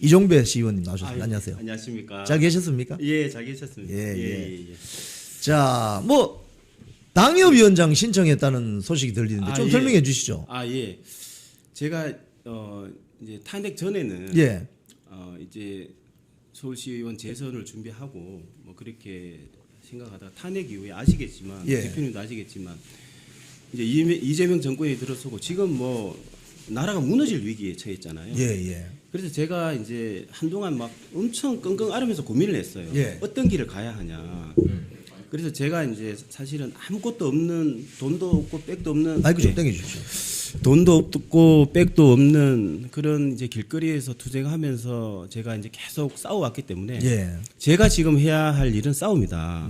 이종배 시의원님 나오셨습니다. 안녕하세요. 안녕하십니까. 잘 계셨습니까? 예, 잘 계셨습니다. 예. 자, 뭐 당협위원장 신청했다는 소식이 들리는데 좀 설명해 주시죠. 예. 제가 이제 탄핵 전에는 예. 이제 서울시의원 재선을 준비하고 뭐 그렇게 생각하다가 탄핵 이후에 아시겠지만 대표님도 아시겠지만 이제 이재명 정권이 들어서고 지금 뭐 나라가 무너질 위기에 처했잖아요. 예. 그래서 제가 이제 한동안 막 엄청 끙끙 앓으면서 고민을 했어요. 어떤 길을 가야 하냐. 그래서 제가 이제 사실은 아무것도 없는 돈도 없고 백도 없는 마이크 좀 당겨 주십시오. 돈도 없고 백도 없는 그런 이제 길거리에서 투쟁하면서 제가 이제 계속 싸워왔기 때문에 제가 지금 해야 할 일은 싸움이다.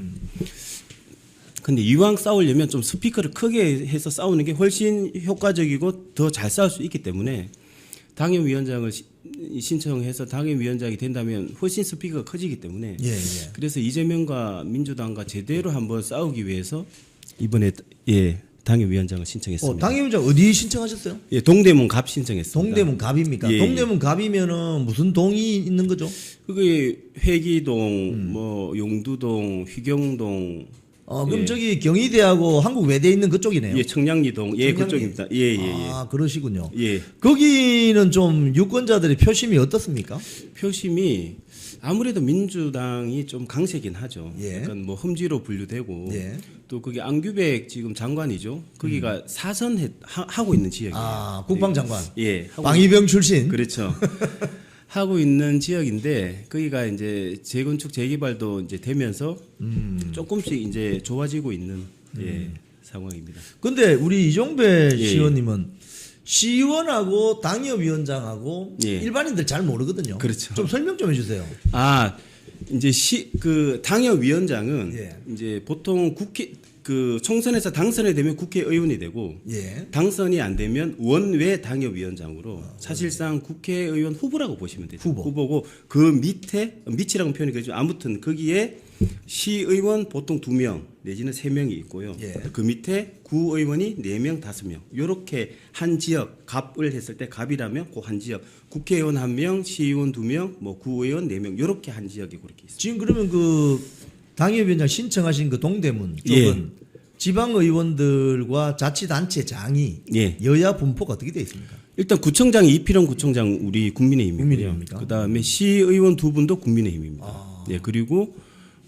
근데 이왕 싸우려면 좀 스피커를 크게 해서 싸우는 게 훨씬 효과적이고 더 잘 싸울 수 있기 때문에 당협위원장을 신청해서 당협위원장이 된다면 훨씬 스피커가 커지기 때문에 그래서 이재명과 민주당과 제대로 한번 싸우기 위해서 이번에 당협위원장을 신청했습니다. 당협위원장 어디 신청하셨어요? 예, 동대문 갑 신청했습니다. 동대문 갑입니까? 동대문 갑이면은 무슨 동이 있는 거죠? 그게 회기동, 뭐 용두동, 휘경동. 그럼 저기 경희대하고 한국외대 있는 그쪽이네요. 예, 청량리동. 예, 그쪽입니다. 예. 그러시군요. 예. 거기는 좀 유권자들의 표심이 어떻습니까? 표심이 아무래도 민주당이 좀 강세긴 하죠. 약간 뭐 험지로 분류되고 또 그게 안규백 지금 장관이죠. 거기가 하고 있는 지역이에요. 국방장관. 예. 방위병 출신. 그렇죠. 하고 있는 지역인데 거기가 이제 재건축 재개발도 이제 되면서 조금씩 이제 좋아지고 있는 상황입니다. 근데 우리 이종배 시의원님은 시의원하고 당협위원장하고 일반인들 잘 모르거든요. 그렇죠. 좀 설명 좀 해주세요. 이제 그 당협위원장은 이제 보통 그 총선에서 당선이 되면 국회의원이 되고 당선이 안 되면 원외 당협위원장으로 사실상 국회의원 후보라고 보시면 되죠. 후보고 그 밑이라고 표현이 되죠. 아무튼 거기에 시의원 보통 2명 내지는 3명이 있고요. 그 밑에 구의원이 4명, 5명 이렇게 한 지역 갑을 했을 때 갑이라면 그 한 지역 국회의원 1명, 시의원 2명, 뭐 구의원 4명 이렇게 한 지역이 그렇게 있습니다. 지금 그러면 그 당협위원장 신청하신 그 동대문 쪽은 지방의원들과 자치단체장이 여야 분포가 어떻게 되어 있습니까? 일단 구청장이 이필영 구청장 우리 국민의힘이고요. 그다음에 시의원 2분도 국민의힘입니다. 그리고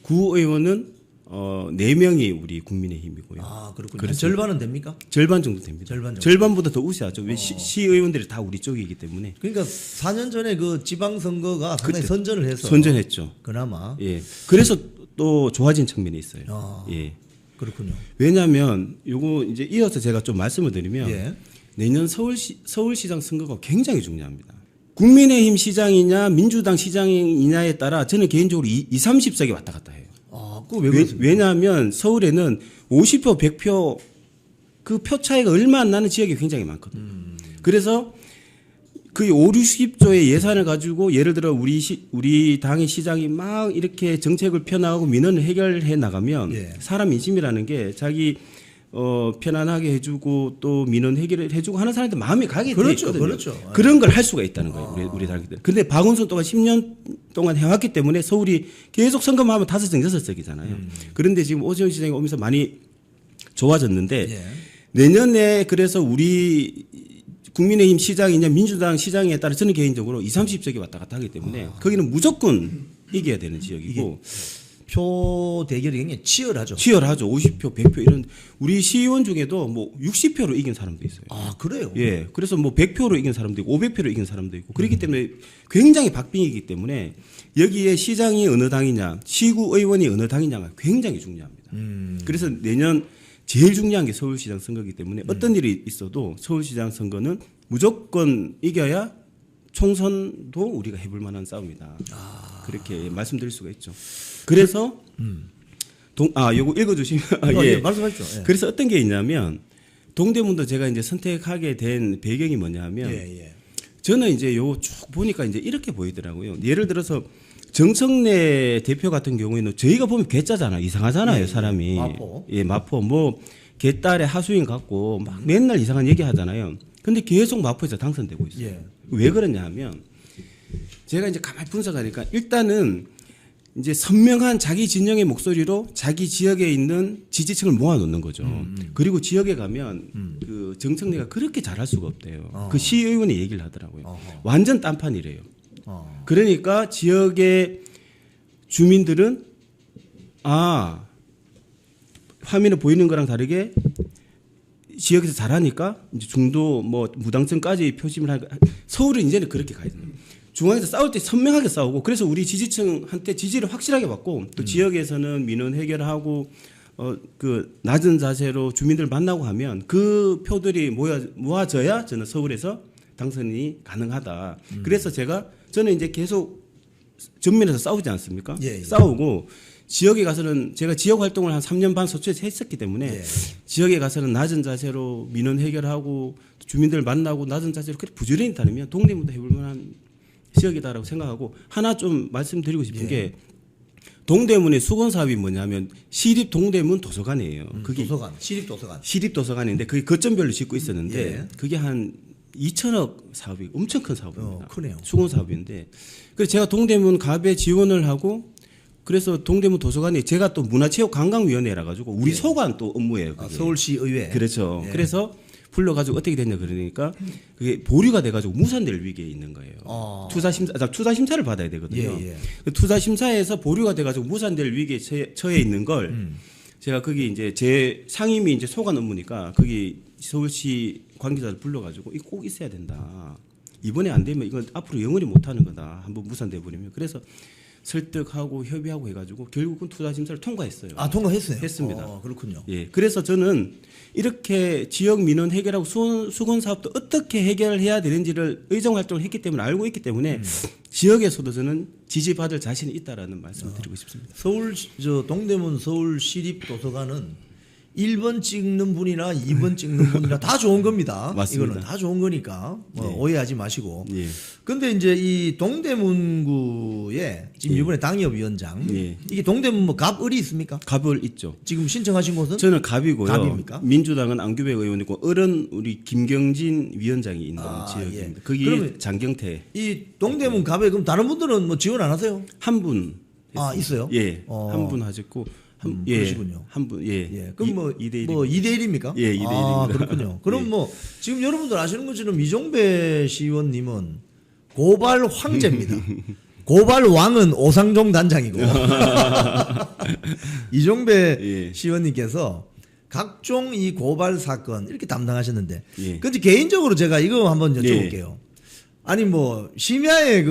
구의원은 4명이 우리 국민의힘이고요. 그렇군요. 그래서 절반은 됩니까? 절반 정도 됩니다. 절반보다 더 우세하죠. 왜 시의원들이 다 우리 쪽이기 때문에. 그러니까 4년 전에 그 지방선거가 상당히 선전을 해서 선전했죠. 그나마. 그래서 또 좋아진 측면이 있어요. 그렇군요. 왜냐하면 요거 이제 이어서 제가 좀 말씀을 드리면 내년 서울시장 선거가 굉장히 중요합니다. 국민의힘 시장이냐 민주당 시장이냐에 따라 저는 개인적으로 30석이 왔다 갔다 해요. 왜냐하면 서울에는 50표, 100표 그 표 차이가 얼마 안 나는 지역이 굉장히 많거든요. 그래서 그 5, 60조의 예산을 가지고 예를 들어 우리 당의 시장이 막 이렇게 정책을 펴나가고 민원을 해결해 나가면 사람 인심이라는 게 자기 편안하게 해주고 또 민원 해결을 해주고 하는 사람한테 마음이 가게 돼 있거든요. 그런 걸 할 수가 있다는 거예요. 우리 당들. 근데 박원순 동안 10년 동안 해왔기 때문에 서울이 계속 선거만 하면 5석, 6석이잖아요. 그런데 지금 오세훈 시장이 오면서 많이 좋아졌는데 내년에 그래서 우리 국민의힘 시장이냐 민주당 시장에 따라 저는 개인적으로 20, 30석이 왔다 갔다 하기 때문에 거기는 무조건 이겨야 되는 지역이고 표 대결이 굉장히 치열하죠. 50표, 100표 이런 우리 시의원 중에도 뭐 60표로 이긴 사람도 있어요. 그래요? 그래서 뭐 100표로 이긴 사람도 있고 500표로 이긴 사람도 있고 그렇기 때문에 굉장히 박빙이기 때문에 여기에 시장이 어느 당이냐, 시구의원이 어느 당이냐가 굉장히 중요합니다. 그래서 내년 제일 중요한 게 서울시장 선거이기 때문에 어떤 일이 있어도 서울시장 선거는 무조건 이겨야 총선도 우리가 해볼 만한 싸움이다. 그렇게 말씀드릴 수가 있죠. 그래서 요거 읽어주시면 말씀하십시오. 그래서 어떤 게 있냐면 동대문도 제가 이제 선택하게 된 배경이 뭐냐면 저는 이제 요거 쭉 보니까 이제 이렇게 보이더라고요. 예를 들어서 정청래 대표 같은 경우에는 저희가 보면 괴짜잖아요. 이상하잖아요, 사람이. 마포. 뭐 개딸의 하수인 같고 막 맨날 이상한 얘기 하잖아요. 근데 계속 마포에서 당선되고 있어요. 왜 그러냐 하면 제가 이제 가만히 분석하니까 일단은 이제 선명한 자기 진영의 목소리로 자기 지역에 있는 지지층을 모아놓는 거죠. 그리고 지역에 가면 그 정청래가 그렇게 잘할 수가 없대요. 그 시의원이 얘기를 하더라고요. 완전 딴판이래요. 그러니까 지역의 주민들은 화면에 보이는 거랑 다르게 지역에서 잘하니까 이제 중도 뭐 무당층까지 표심을 하니까 서울은 이제는 그렇게 가야 됩니다. 중앙에서 싸울 때 선명하게 싸우고 그래서 우리 지지층한테 지지를 확실하게 받고 또 지역에서는 민원 해결하고 그 낮은 자세로 주민들 만나고 하면 그 표들이 모아져야 저는 서울에서 당선이 가능하다. 그래서 저는 이제 계속 전면에서 싸우지 않습니까? 예. 싸우고 지역에 가서는 제가 지역 활동을 한 3년 반 서초에서 했었기 때문에 지역에 가서는 낮은 자세로 민원 해결하고 주민들 만나고 낮은 자세로 그렇게 부지런히 다니면 동대문도 해볼 만한 지역이다라고 생각하고 하나 좀 말씀드리고 싶은 게 동대문의 수건 사업이 뭐냐면 시립 동대문 도서관이에요. 그게 도서관, 시립 도서관. 시립 도서관인데 그게 거점별로 짓고 있었는데 그게 한 2천억 사업이 엄청 큰 사업입니다. 크네요. 수건 사업인데 그래서 제가 동대문 갑에 지원을 하고 그래서 동대문 도서관이 제가 또 문화체육관광위원회라 가지고 우리 소관 또 업무예요. 서울시 의회. 그렇죠. 그래서 불러가지고 어떻게 됐냐 그러니까 그게 보류가 돼가지고 무산될 위기에 있는 거예요. 투자 심사를 받아야 되거든요. 그 투자 심사에서 보류가 돼가지고 무산될 위기에 처해 있는 걸 제가 거기 이제 제 상임이 이제 소관 업무니까 거기 서울시 관계자를 불러가지고 이거 꼭 있어야 된다. 이번에 안 되면 이건 앞으로 영원히 못하는 거다. 한번 무산돼 버리면 그래서 설득하고 협의하고 해가지고 결국은 투자 심사를 통과했어요. 통과했어요? 했습니다. 그렇군요. 예, 그래서 저는 이렇게 지역 민원 해결하고 수건 사업도 어떻게 해결해야 되는지를 의정 활동을 했기 때문에 알고 있기 때문에 지역에서도 저는 지지받을 자신이 있다라는 말씀을 드리고 싶습니다. 동대문 서울 시립 도서관은 1번 찍는 분이나 2번 찍는 분이나 다 좋은 겁니다. 맞습니다. 이거는 다 좋은 거니까 오해하지 마시고. 예. 근데 이제 이 동대문구에 지금 이번에 당협위원장 이게 동대문 뭐 갑을이 있습니까? 갑을 있죠. 지금 신청하신 곳은? 저는 갑이고요. 갑입니까? 민주당은 안규백 의원이고 을은 우리 김경진 위원장이 있는 지역입니다. 거기 그러면 장경태. 이 동대문 갑에 그럼 다른 분들은 뭐 지원 안 하세요? 한 분. 있어요? 예. 한 분 하셨고. 그러시군요. 한 분, 예. 그럼 뭐 2대1입니까? 예, 2대1입니다. 그렇군요. 그럼 뭐 지금 여러분들 아시는 것처럼 이종배 시의원님은 고발 황제입니다. 고발 왕은 오상종 단장이고 이종배 시의원님께서 각종 이 고발 사건 이렇게 담당하셨는데, 근데 개인적으로 제가 이거 한번 여쭤볼게요. 아니 뭐 심야에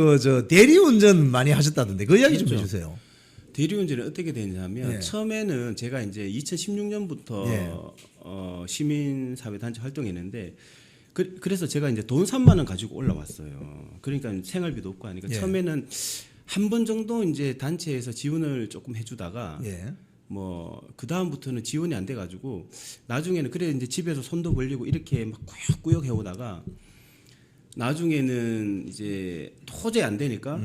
대리운전 많이 하셨다던데 그 이야기 좀 해주세요. 대리운전이 어떻게 되냐면 처음에는 제가 이제 2016년부터 시민사회단체 활동했는데 그래서 제가 이제 돈 3만 원 가지고 올라왔어요. 그러니까 생활비도 없고 하니까 처음에는 한 번 정도 이제 단체에서 지원을 조금 해주다가 뭐 그 다음부터는 지원이 안 돼가지고 나중에는 그래 이제 집에서 손도 벌리고 이렇게 막 꾸역꾸역 해오다가 나중에는 이제 도저히 안 되니까.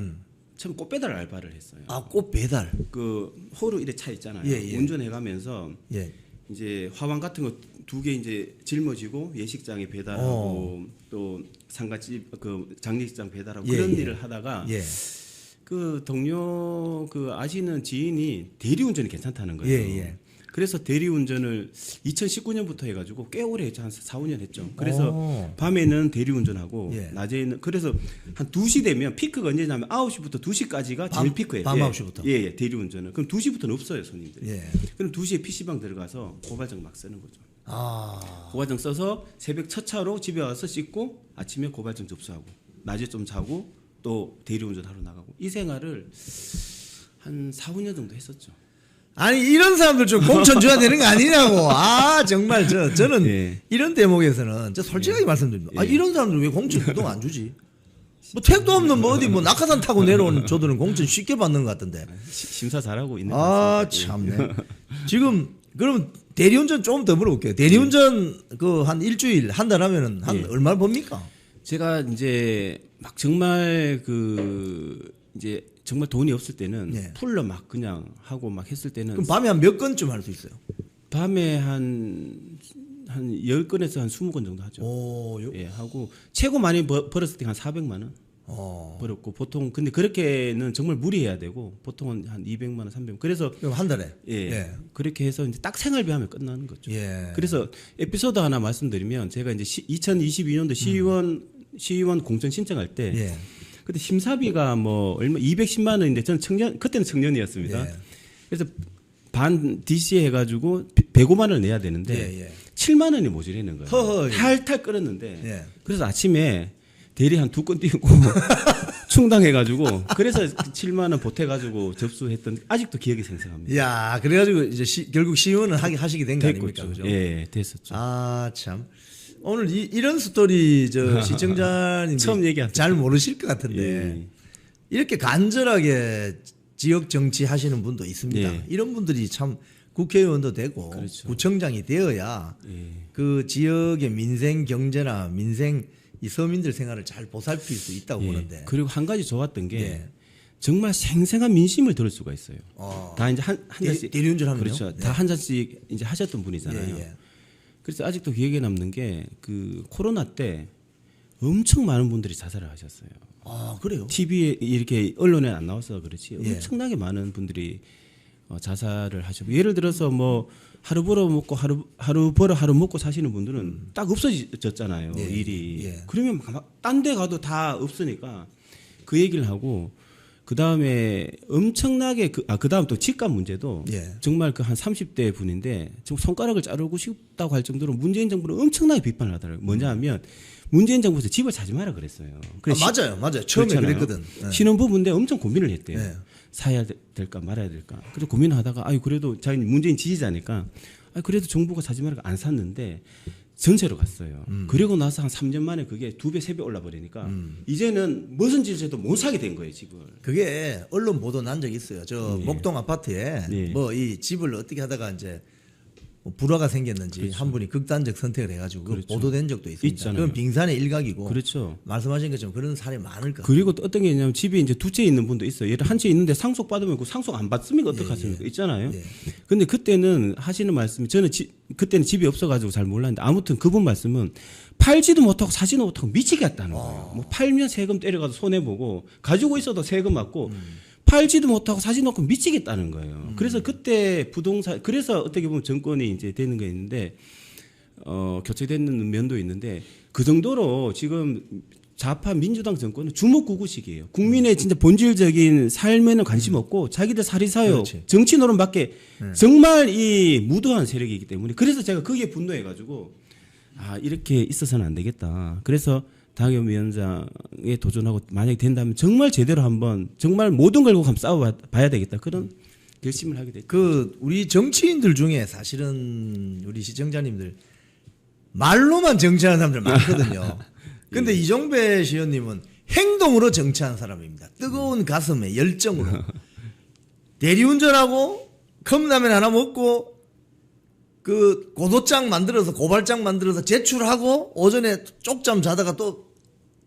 처음 꽃 배달 알바를 했어요. 꽃 배달. 그 호루 이래 차 있잖아요. 운전해가면서 이제 화환 같은 거 2개 이제 짊어지고 예식장에 배달하고 또 상가집 그 장례식장 배달하고 그런 일을 하다가 그 동료 그 아시는 지인이 대리운전이 괜찮다는 거예요. 그래서 대리운전을 2019년부터 해가지고 꽤 오래 했죠. 한 4, 5년 했죠. 그래서 밤에는 대리운전하고 낮에는 그래서 한 2시 되면 피크가 언제냐면 9시부터 2시까지가 제일 피크예요. 밤 9시부터? 예, 대리운전은. 그럼 2시부터는 없어요, 손님들이. 그럼 2시에 PC방 들어가서 고발장 막 쓰는 거죠. 고발장 써서 새벽 첫 차로 집에 와서 씻고 아침에 고발장 접수하고 낮에 좀 자고 또 대리운전 하러 나가고 이 생활을 한 4, 5년 정도 했었죠. 아니 이런 사람들 좀 공천 줘야 되는 거 아니냐고. 정말 저는 이런 대목에서는 솔직하게 말씀드립니다. 이런 사람들 왜 공천 그동안 안 주지? 뭐 택도 없는 뭐 어디 뭐 낙하산 타고 내려온 저들은 공천 쉽게 받는 것 같던데. 심사 잘하고 있는 것 같습니다. 참네. 지금 그러면 대리운전 좀 더 물어볼게요. 대리운전 그 한 일주일 한 달 하면은 한 얼마 법니까? 제가 이제 막 정말 그 이제 정말 돈이 없을 때는 풀로 막 그냥 하고 막 했을 때는 그럼 밤에 한 몇 건쯤 할 수 있어요? 밤에 한 10건에서 한 20건 정도 하죠. 하고 최고 많이 벌었을 때 한 400만 원. 벌었고 보통 근데 그렇게는 정말 무리해야 되고 보통은 한 200만 원, 300만 원. 그래서 그럼 한 달에. 예. 그렇게 해서 이제 딱 생활비 하면 끝나는 거죠. 예. 그래서 에피소드 하나 말씀드리면 제가 이제 2022년도 시의원 공천 신청할 때 예. 그때 심사비가 뭐 얼마 210만 원인데 저는 그때는 청년이었습니다. 예. 그래서 반 DC에 해가지고 105만 원을 내야 되는데 7만 원이 모자라는 거예요. 허허. 탈탈 끌었는데 예. 그래서 아침에 대리 한 2건 띄우고 충당해가지고 그래서 7만 원 보태가지고 접수했던 아직도 기억이 생생합니다. 야, 그래가지고 이제 결국 시의원은 하시게 된 거 아닙니까, 그죠? 예, 됐었죠. 아, 참. 오늘 이런 스토리 저 시청자님 처음 얘기하죠. 잘 모르실 것 같은데 예. 이렇게 간절하게 지역 정치 하시는 분도 있습니다. 예. 이런 분들이 참 국회의원도 되고 그렇죠. 구청장이 되어야 예. 그 지역의 민생 경제나 민생 이 서민들 생활을 잘 보살필 수 있다고 예. 보는데. 그리고 한 가지 좋았던 게 예. 정말 생생한 민심을 들을 수가 있어요. 다 이제 한 잔씩 대리운전하면요. 그렇죠. 다 한 잔씩 이제 하셨던 분이잖아요. 예. 그래서 아직도 기억에 남는 게 그 코로나 때 엄청 많은 분들이 자살을 하셨어요. 아, 그래요? TV에 이렇게 언론에 안 나와서 그렇지 예. 엄청나게 많은 분들이 자살을 하셨고 예를 들어서 뭐 하루 벌어 먹고 하루 벌어 하루 먹고 사시는 분들은 딱 없어졌잖아요. 예. 일이. 예. 그러면 딴 데 가도 다 없으니까 그 얘기를 하고 그 다음에 엄청나게 그 다음 또 집값 문제도 예. 정말 그 한 30대 분인데 지금 손가락을 자르고 싶다고 할 정도로 문재인 정부를 엄청나게 비판을 하더라고요. 뭐냐 하면 문재인 정부에서 집을 사지 마라 그랬어요. 맞아요. 처음에 그렇잖아요. 그랬거든. 예. 신혼부부인데 엄청 고민을 했대요. 예. 사야 될까 말아야 될까. 그래서 고민하다가 그래도 자기는 문재인 지지자니까 그래도 정부가 사지 말라고 안 샀는데 전세로 갔어요. 그리고 나서 한 3년 만에 그게 2배, 3배 올라버리니까 이제는 무슨 짓을 해도 못 사게 된 거예요, 집을. 그게 언론 보도 난 적이 있어요. 저 예. 목동 아파트에 예. 뭐 이 집을 어떻게 하다가 이제 뭐 불화가 생겼는지 그렇죠. 한 분이 극단적 선택을 해가지고 그렇죠. 보도된 적도 있습니다. 있잖아요. 그건 빙산의 일각이고 그렇죠. 말씀하신 것처럼 그런 사례 많을 것 같아요. 그리고 또 어떤 게 있냐면 집에 이제 두 채 있는 분도 있어요. 예를 한 채 있는데 상속 받으면 그 상속 안 받습니까? 어떡하십니까? 있잖아요. 예. 근데 그때는 하시는 말씀이 저는 그때는 집이 없어가지고 잘 몰랐는데 아무튼 그분 말씀은 팔지도 못하고 사지도 못하고 미치겠다는 거예요. 뭐 팔면 세금 때려가서 손해보고 가지고 있어도 세금 맞고 팔지도 못하고 사지 놓고 미치겠다는 거예요. 그래서 그때 부동산 그래서 어떻게 보면 정권이 이제 되는 게 있는데 교체되는 면도 있는데 그 정도로 지금 좌파 민주당 정권은 주먹구구식이에요. 국민의 진짜 본질적인 삶에는 관심 없고 자기들 사리사욕 그렇지. 정치 노름밖에 정말 이 무도한 세력이기 때문에 그래서 제가 거기에 분노해가지고 이렇게 있어서는 안 되겠다. 그래서 당협위원장에 도전하고 만약에 된다면 정말 제대로 한번 정말 모든 걸 걸고 한번 싸워봐야 되겠다. 그런 결심을 하게 됐죠. 그 우리 정치인들 중에 사실은 우리 시청자님들 말로만 정치하는 사람들 많거든요. 근데 이종배 시의원님은 행동으로 정치하는 사람입니다. 뜨거운 가슴에 열정으로 대리운전하고 컵라면 하나 먹고 그 고도장 만들어서 고발장 만들어서 제출하고 오전에 쪽잠 자다가 또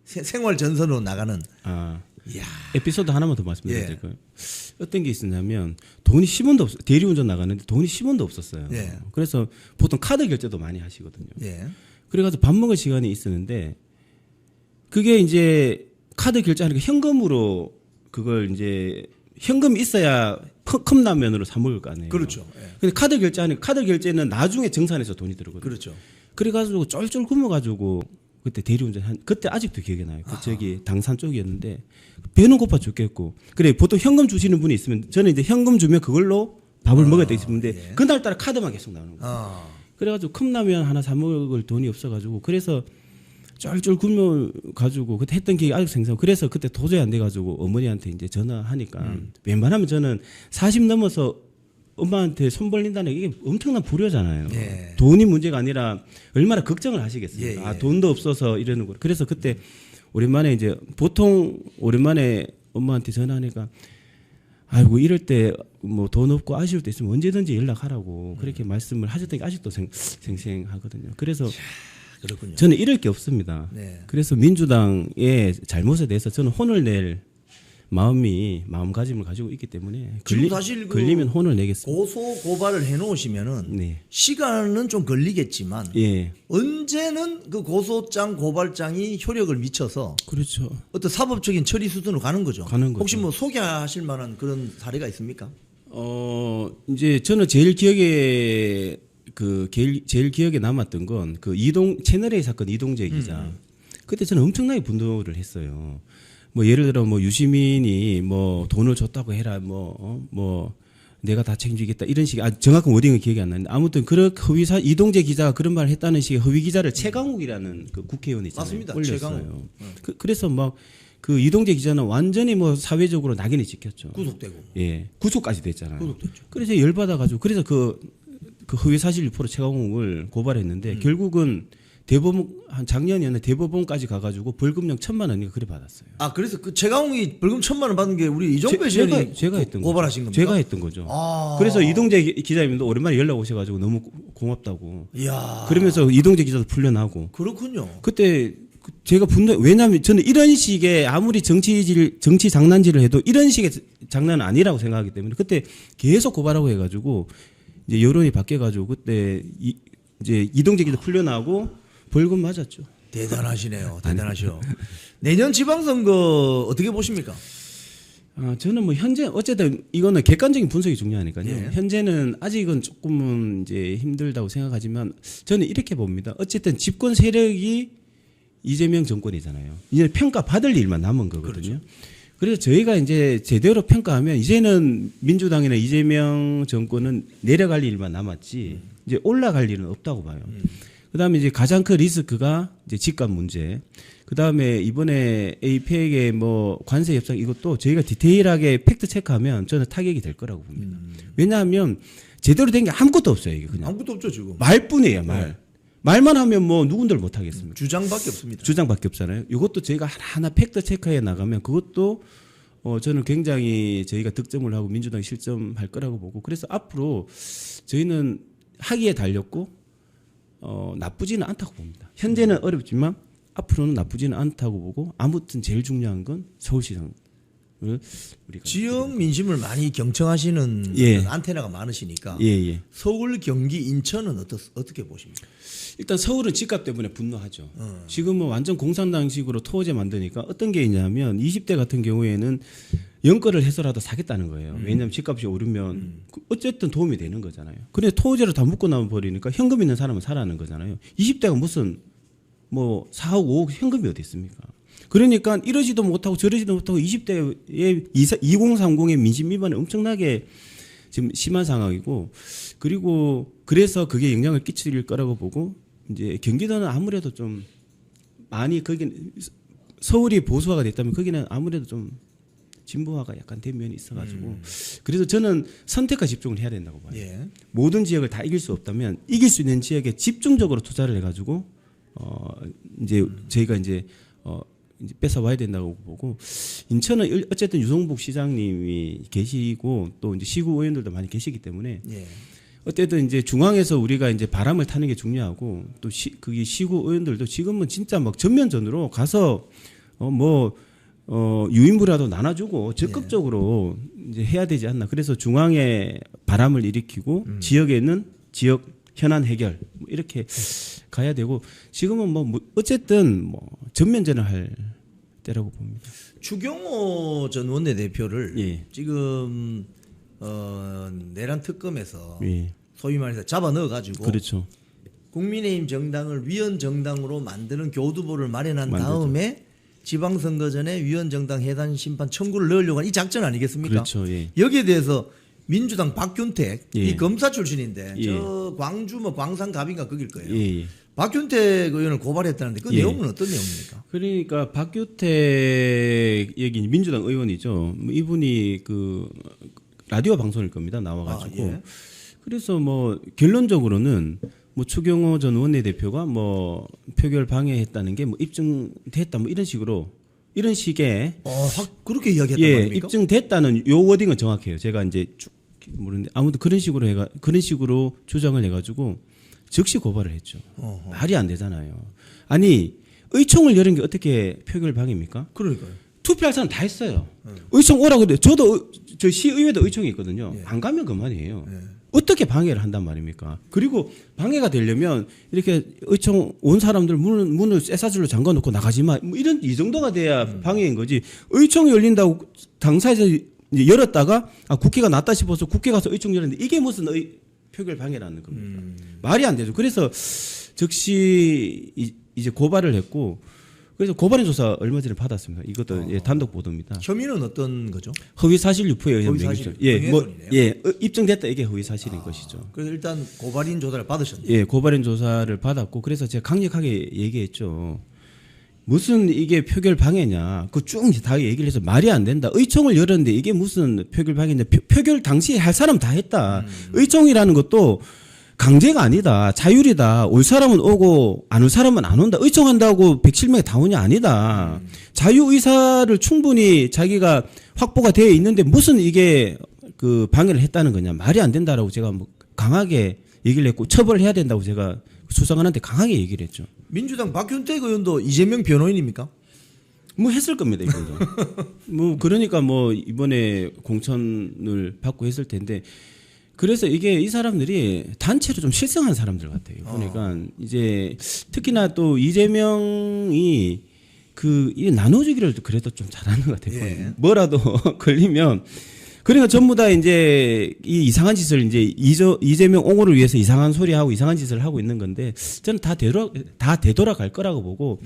생활 전선으로 나가는. 이야. 에피소드 하나만 더 말씀드려도 예. 될까요? 어떤 게 있었냐면 돈이 10원도 없어요. 대리운전 나가는데 돈이 10원도 없었어요. 예. 그래서 보통 카드 결제도 많이 하시거든요. 예. 그래가지고 밥 먹을 시간이 있었는데 그게 이제 카드 결제하는 게 현금으로 그걸 이제 현금이 있어야 컵라면으로 사 먹을 거 아니에요. 그렇죠. 예. 근데 카드 결제하는 카드 결제는 나중에 정산해서 돈이 들어거든요. 그렇죠. 그래가지고 쫄쫄 굶어가지고 그때 대리운전 그때 아직도 기억이 나요. 저기 당산 쪽이었는데 배는 고파 죽겠고 그래 보통 현금 주시는 분이 있으면 저는 이제 현금 주면 그걸로 밥을 먹어야 되겠는데 예. 그날따라 카드만 계속 나오는 거예요. 그래가지고 컵라면 하나 사 먹을 돈이 없어가지고 그래서 쫄쫄 굶어가지고 그때 했던 기억이 아직 생생. 그래서 그때 도저히 안 돼가지고 어머니한테 이제 전화하니까 웬만하면 저는 40 넘어서 엄마한테 손 벌린다는 게 이게 엄청난 불효잖아요. 예. 돈이 문제가 아니라 얼마나 걱정을 하시겠습니까? 예. 돈도 없어서 이러는 거. 그래서 그때 오랜만에 이제 보통 오랜만에 엄마한테 전화하니까 아이고 이럴 때 뭐 돈 없고 아쉬울 때 있으면 언제든지 연락하라고 그렇게 말씀을 하셨던 게 아직도 생생하거든요. 그래서 그렇군요. 저는 이럴 게 없습니다. 네. 그래서 민주당의 잘못에 대해서 저는 혼을 낼 마음가짐을 가지고 있기 때문에 지금 사실 걸리면 혼을 내겠습니다. 고소 고발을 해놓으시면은 네. 시간은 좀 걸리겠지만 예. 언제는 그 고소장 고발장이 효력을 미쳐서 그렇죠. 어떤 사법적인 처리 수준으로 가는 거죠. 가는 거죠. 혹시 뭐 소개하실 만한 그런 사례가 있습니까? 이제 저는 제일 기억에 남았던 건 그 채널A 사건 이동재 기자. 그때 저는 엄청나게 분노를 했어요. 뭐 예를 들어 뭐 유시민이 뭐 돈을 줬다고 해라 뭐 내가 다 책임지겠다 이런 식의 정확한 워딩은 기억이 안 나는데 아무튼 그런 이동재 기자가 그런 말을 했다는 식의 허위 기자를 최강욱이라는 그 국회의원이 있잖아요. 맞습니다. 올렸어요. 그래서 막 그 이동재 기자는 완전히 뭐 사회적으로 낙인이 찍혔죠. 구속되고. 예. 구속까지 됐잖아요. 구속됐죠. 그래서 열받아 가지고 그래서 그 허위 사실 유포로 최강욱을 고발했는데 결국은 한 작년이었는데 대법원까지 가가지고 벌금형 1,000만 원인가 그래 받았어요. 아 그래서 그 최강욱이 벌금 1,000만 원 받은 게 우리 이종배 씨가 제가 했던 고발하신 거죠. 겁니까? 제가 했던 거죠. 그래서 이동재 기자님도 오랜만에 연락 오셔가지고 너무 고맙다고. 이야. 그러면서 이동재 기자도 풀려나고. 그렇군요. 그때 제가 왜냐하면 저는 이런 식의 아무리 정치 장난질을 해도 이런 식의 장난은 아니라고 생각하기 때문에 그때 계속 고발하고 해가지고 이제 여론이 바뀌어가지고 그때 이제 이동재 기자 풀려나고 벌금 맞았죠. 대단하시네요. 대단하셔. 내년 지방선거 어떻게 보십니까? 저는 뭐 현재 어쨌든 이거는 객관적인 분석이 중요하니까요. 예. 현재는 아직은 조금은 이제 힘들다고 생각하지만 저는 이렇게 봅니다. 어쨌든 집권 세력이 이재명 정권이잖아요. 이제 평가 받을 일만 남은 거거든요. 그렇죠. 그래서 저희가 이제 제대로 평가하면 이제는 민주당이나 이재명 정권은 내려갈 일만 남았지 이제 올라갈 일은 없다고 봐요. 그다음에 이제 가장 큰 리스크가 이제 집값 문제. 그다음에 이번에 APEC의 뭐 관세 협상 이것도 저희가 디테일하게 팩트 체크하면 저는 타격이 될 거라고 봅니다. 왜냐하면 제대로 된 게 아무것도 없어요. 이게 그냥 아무것도 없죠 지금. 말뿐이에요. 말. 네. 말만 하면 뭐 누군들 못 하겠습니까? 주장밖에 없습니다. 주장밖에 없잖아요. 이것도 저희가 하나하나 팩트 체크해 나가면 그것도 저는 굉장히 저희가 득점을 하고 민주당이 실점할 거라고 보고 그래서 앞으로 저희는 하기에 달렸고 나쁘지는 않다고 봅니다. 현재는 어렵지만 앞으로는 나쁘지는 않다고 보고 아무튼 제일 중요한 건 서울시장을 우리가 지역 민심을 많이 경청하시는 예. 그런 안테나가 많으시니까 예. 서울, 경기, 인천은 어떻게 보십니까? 일단 서울은 집값 때문에 분노하죠. 지금은 완전 공산당식으로 토호제 만드니까 어떤 게 있냐면 20대 같은 경우에는 연거를 해서라도 사겠다는 거예요. 왜냐하면 집값이 오르면 어쨌든 도움이 되는 거잖아요. 근데 토호제로 다 묶고 나면 버리니까 현금 있는 사람은 사라는 거잖아요. 20대가 무슨 뭐 4억, 5억 현금이 어디 있습니까? 그러니까 이러지도 못하고 저러지도 못하고 20대의 2030의 민심 위반이 엄청나게 지금 심한 상황이고 그리고 그래서 그게 영향을 끼칠 거라고 보고 이제 경기도는 아무래도 좀 많이 거긴 서울이 보수화가 됐다면 거기는 아무래도 좀 진보화가 약간 된 면이 있어가지고 그래서 저는 선택과 집중을 해야 된다고 봐요. 예. 모든 지역을 다 이길 수 없다면 이길 수 있는 지역에 집중적으로 투자를 해가지고 이제 저희가 이제 뺏어 와야 된다고 보고 인천은 어쨌든 유성복 시장님이 계시고 또 이제 시구 의원들도 많이 계시기 때문에 예. 어쨌든 이제 중앙에서 우리가 이제 바람을 타는 게 중요하고 또 그게 시구 의원들도 지금은 진짜 막 전면전으로 가서 유인부라도 나눠주고 적극적으로 이제 해야 되지 않나. 그래서 중앙에 바람을 일으키고 지역에는 지역 현안 해결 뭐 이렇게 가야 되고 지금은 뭐 어쨌든 뭐 전면전을 할 때라고 봅니다. 추경호 전 원내대표를 예. 지금 내란 특검에서 예. 소위 말해서 잡아 넣어가지고 그렇죠. 국민의힘 정당을 위헌 정당으로 만드는 교두보를 마련한 만들죠. 다음에 지방선거 전에 위헌 정당 해산 심판 청구를 넣으려고 한 이 작전 아니겠습니까? 그렇죠. 예. 여기에 대해서 민주당 박균택 예. 이 검사 출신인데 예. 저 광주 뭐 광산갑인가 거길 거예요. 예. 박균택 의원을 고발했다는데 그 예. 내용은 어떤 내용입니까? 그러니까 박규택 여기 민주당 의원이죠. 이분이 그 라디오 방송일 겁니다. 나와가지고 예. 그래서 뭐 결론적으로는 뭐 추경호 전 원내대표가 뭐 표결 방해했다는 게 뭐 입증됐다 뭐 이런 식의 확 그렇게 이야기했단 예 말입니까? 입증됐다는 요 워딩은 정확해요. 제가 이제 쭉 모르는데 아무튼 그런 식으로 주장을 해가지고 즉시 고발을 했죠. 말이 안 되잖아요. 아니 의총을 열은 게 어떻게 표결 방해입니까? 그러니까요. 투표할 사람 다 했어요. 의총 오라고 그래. 저도 저 시의회도 의총이 있거든요. 안 가면 그만이에요. 어떻게 방해를 한단 말입니까? 그리고 방해가 되려면 이렇게 의총 온 사람들 문을 쇠사슬로 잠가놓고 나가지 마. 뭐 이런 이 정도가 돼야 방해인 거지. 의총이 열린다고 당사에서 이제 열었다가 국회가 났다 싶어서 국회 가서 의총 열었는데 이게 무슨 표결 방해라는 겁니까? 말이 안 되죠. 그래서 즉시 이제 고발을 했고 그래서 고발인 조사 얼마 전에 받았습니다. 이것도 단독 보도입니다. 혐의는 어떤 거죠? 허위 사실 유포에 의한 명의죠. 명예훼손이네요. 입증됐다 이게 허위 사실인 것이죠. 그래서 일단 고발인 조사를 받으셨네요. 예, 고발인 조사를 받았고 그래서 제가 강력하게 얘기했죠. 무슨 이게 표결 방해냐. 그 쭉 다 얘기를 해서 말이 안 된다. 의총을 열었는데 이게 무슨 표결 방해냐. 표결 당시에 할 사람 다 했다. 의총이라는 것도 강제가 아니다. 자율이다. 올 사람은 오고 안 올 사람은 안 온다. 의총한다고 107명이 다 오냐 아니다. 자유의사를 충분히 자기가 확보가 되어 있는데 무슨 이게 그 방해를 했다는 거냐. 말이 안 된다라고 제가 뭐 강하게 얘기를 했고 처벌을 해야 된다고 제가 수사관한테 강하게 얘기를 했죠. 민주당 박윤택 의원도 이재명 변호인입니까? 뭐 했을 겁니다, 이분도. 뭐 그러니까 뭐 이번에 공천을 받고 했을 텐데 그래서 이게 이 사람들이 단체로 좀 실성한 사람들 같아요. 보니까 이제 특히나 또 이재명이 이 나눠주기를 그래도 좀 잘하는 것 같아요. 예. 뭐라도 걸리면 그러니까 전부 다 이제 이 이상한 짓을 이제 이재명 옹호를 위해서 이상한 소리하고 이상한 짓을 하고 있는 건데 저는 다 되돌아갈 거라고 보고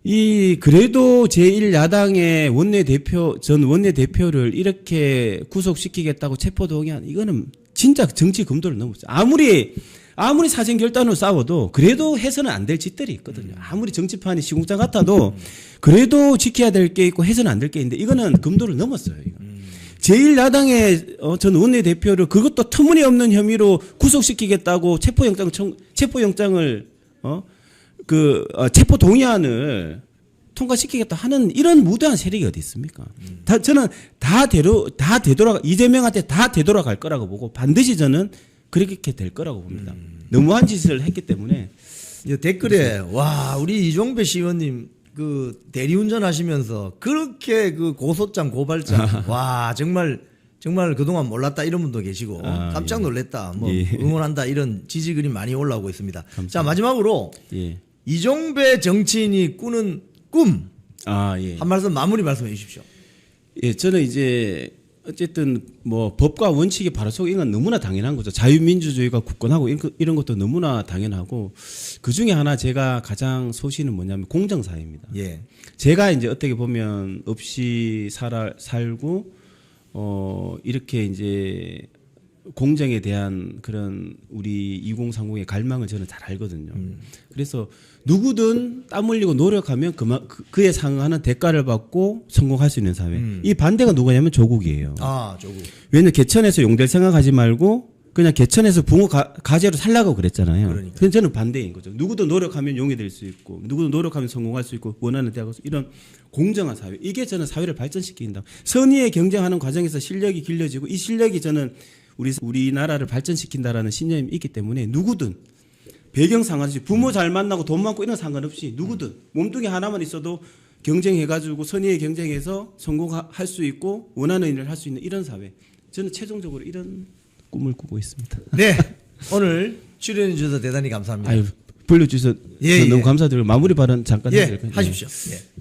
그래도 제1야당의 전 원내대표를 이렇게 구속시키겠다고 체포동의한 이거는 진짜 정치 금도를 넘었어요. 아무리 사생결단으로 싸워도 그래도 해서는 안 될 짓들이 있거든요. 아무리 정치판이 시궁장 같아도 그래도 지켜야 될 게 있고 해서는 안 될 게 있는데 이거는 금도를 넘었어요. 이거. 제1야당의 전 원내대표를 그것도 터무니없는 혐의로 구속시키겠다고 체포영장을 체포 동의안을 통과시키겠다 하는 이런 무도한 세력이 어디 있습니까? 저는 이재명한테 다 되돌아갈 거라고 보고 반드시 저는 그렇게 될 거라고 봅니다. 너무한 짓을 했기 때문에. 댓글에 와 우리 이종배 시의원님 그 대리운전 하시면서 그렇게 그 고소장 고발장 와 정말 그동안 몰랐다 이런 분도 계시고 깜짝 놀랐다 뭐 응원한다 이런 지지 글이 많이 올라오고 있습니다. 감사합니다. 자 마지막으로 이종배 정치인이 꾸는 꿈 한 말씀 마무리 말씀해 주십시오. 예, 저는 이제 어쨌든 뭐 법과 원칙이 바로 서고 이건 너무나 당연한 거죠. 자유민주주의가 굳건하고 이런 것도 너무나 당연하고 그 중에 하나 제가 가장 소신은 뭐냐면 공정사회입니다. 예. 제가 이제 어떻게 보면 없이 살고 이렇게 이제 공정에 대한 그런 우리 2030의 갈망을 저는 잘 알거든요. 그래서 누구든 땀 흘리고 노력하면 그에 상응하는 대가를 받고 성공할 수 있는 사회. 이 반대가 누구냐면 조국이에요. 조국. 왜냐면 개천에서 용될 생각하지 말고 그냥 개천에서 붕어 가재로 살라고 그랬잖아요. 그래서 저는 반대인 거죠. 누구도 노력하면 용이 될 수 있고 누구도 노력하면 성공할 수 있고 원하는 대학을 이런 공정한 사회. 이게 저는 사회를 발전시킨다. 선의의 경쟁하는 과정에서 실력이 길러지고 이 실력이 저는 우리나라를 발전시킨다라는 신념이 있기 때문에 누구든 배경 상관없이 부모 잘 만나고 돈 많고 이런 상관없이 누구든 몸뚱이 하나만 있어도 경쟁해가지고 선의의 경쟁해서 성공할 수 있고 원하는 일을 할 수 있는 이런 사회. 저는 최종적으로 이런 꿈을 꾸고 있습니다. 네, 오늘 출연해 주셔서 대단히 감사합니다. 아유, 불러주셔서 너무 감사드리고 마무리 발언 잠깐 해드릴까요? 하십시오.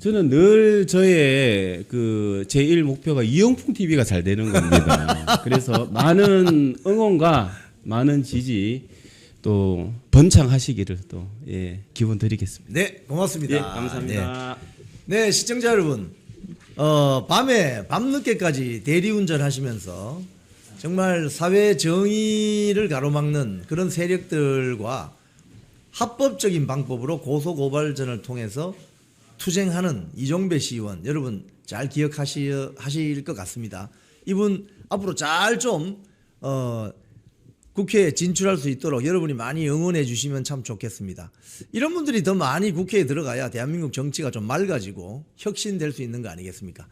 저는 늘 저의 그 제1 목표가 이영풍 TV가 잘 되는 겁니다. 그래서 많은 응원과 많은 지지 또 번창하시기를 또 기원 드리겠습니다. 네, 고맙습니다. 감사합니다. 네, 시청자 여러분, 밤늦게까지 대리운전 하시면서 정말 사회 정의를 가로막는 그런 세력들과 합법적인 방법으로 고소고발전을 통해서 투쟁하는 이종배 시의원 여러분 잘 기억하실 것 같습니다. 이분 앞으로 잘 좀 국회에 진출할 수 있도록 여러분이 많이 응원해 주시면 참 좋겠습니다. 이런 분들이 더 많이 국회에 들어가야 대한민국 정치가 좀 맑아지고 혁신될 수 있는 거 아니겠습니까?